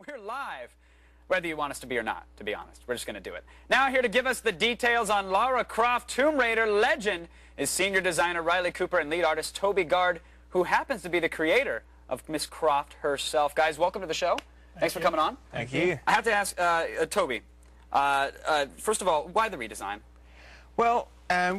We're live, whether you want us to be or not, to be honest. We're just going to do it. Now here to give us the details on Lara Croft Tomb Raider Legend is senior designer Riley Cooper and lead artist Toby Gard, who happens to be the creator of Miss Croft herself. Guys, welcome to the show. Thanks for coming on. Thank you. I have to ask, Toby, first of all, why the redesign? Well,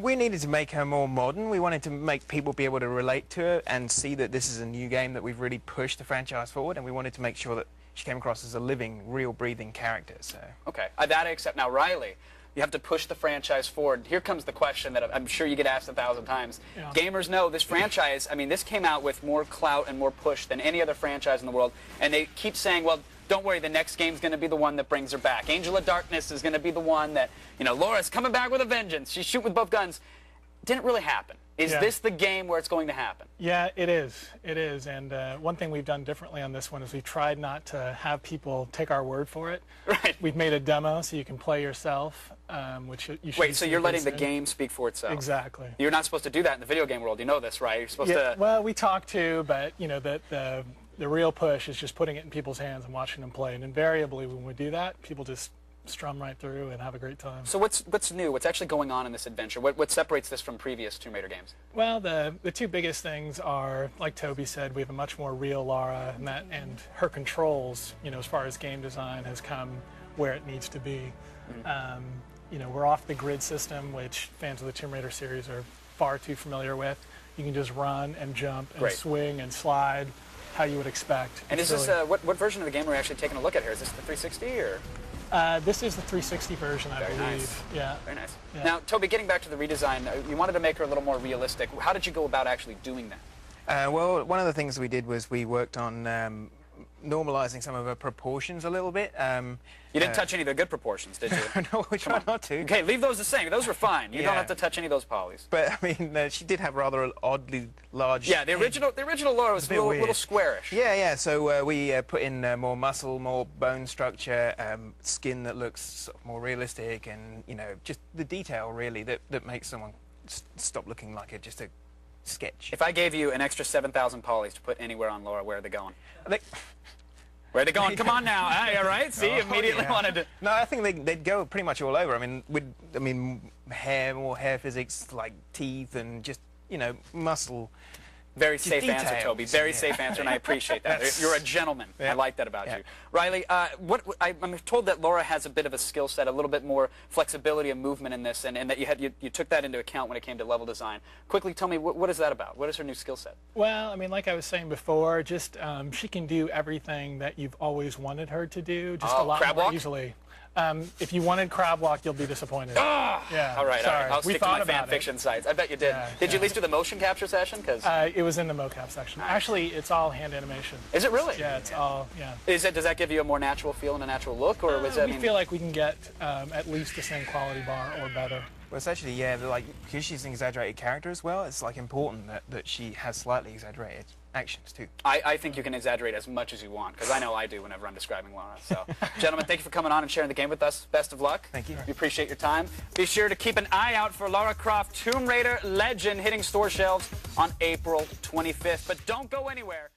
we needed to make her more modern. We wanted to make people be able to relate to her and see that this is a new game that we've really pushed the franchise forward, and we wanted to make sure that she came across as a living, real, breathing character. So. Okay, that I accept. Now, Riley, you have to push the franchise forward. Here comes the question that I'm sure you get asked 1,000 times. Yeah. Gamers know this franchise, I mean, this came out with more clout and more push than any other franchise in the world, and they keep saying, well, don't worry, the next game's going to be the one that brings her back. Angel of Darkness is going to be the one that, you know, Laura's coming back with a vengeance. She's shooting with both guns. Didn't really happen. Is this the game where it's going to happen? Yeah, it is. It is. And one thing we've done differently on this one is we tried not to have people take our word for it. Right. We've made a demo so you can play yourself, which you should. Wait, so you're letting the game speak for itself? Exactly. You're not supposed to do that in the video game world. You know this, right? You're supposed to. Well, we talk to, but you know the real push is just putting it in people's hands and watching them play. And invariably, when we do that, people just strum right through and have a great time. So what's new? What's actually going on in this adventure? What separates this from previous Tomb Raider games? Well, the two biggest things are, like Toby said, we have a much more real Lara, and her controls, you know, as far as game design, has come where it needs to be. Mm-hmm. You know, we're off the grid system, which fans of the Tomb Raider series are far too familiar with. You can just run and jump and swing and slide how you would expect. And is this what version of the game are we actually taking a look at here? Is this the 360 or? This is the 360 version, I believe. Nice. Yeah. Very nice. Yeah. Now, Toby, getting back to the redesign, you wanted to make her a little more realistic. How did you go about actually doing that? Well, one of the things we did was we worked on normalizing some of her proportions a little bit. You didn't touch any of the good proportions, did you? No, we tried not to. Okay, leave those the same. Those were fine. You don't have to touch any of those polys. But I mean, she did have rather oddly large. Yeah, the original Laura was a little squarish. Yeah, yeah. So we put in more muscle, more bone structure, skin that looks sort of more realistic, and you know, just the detail really that makes someone stop looking like just a sketch. If I gave you an extra 7,000 polys to put anywhere on Laura, where are they going? Where are they going? Come on now. All right. See, immediately wanted to. No, I think they'd go pretty much all over. I mean, more hair physics, like teeth, and just, you know, muscle. Very safe answer, Toby. Very safe answer, and I appreciate that. You're a gentleman. I like that about you. Riley, I'm told that Laura has a bit of a skill set, a little bit more flexibility and movement in this, and that you took that into account when it came to level design. Quickly, tell me, what is that about? What is her new skill set? Well, I mean, like I was saying before, just she can do everything that you've always wanted her to do, just a lot more easily. If you wanted crab walk, you'll be disappointed. Yeah. All right, sorry. all right. I'll stick to my fan fiction sites. I bet you did. Did you at least do the motion capture session? It was in the mocap section. Actually, it's all hand animation. Is it really? Yeah, it's all, Does that give you a more natural feel and a natural look, or was that? We feel like we can get at least the same quality bar or better. Well, it's actually, like, because she's an exaggerated character as well, it's, like, important that she has slightly exaggerated actions, too. I think you can exaggerate as much as you want, because I know I do whenever I'm describing Laura. So, gentlemen, thank you for coming on and sharing the game with us. Best of luck. Thank you. We appreciate your time. Be sure to keep an eye out for Lara Croft Tomb Raider Legend hitting store shelves on April 25th. But don't go anywhere.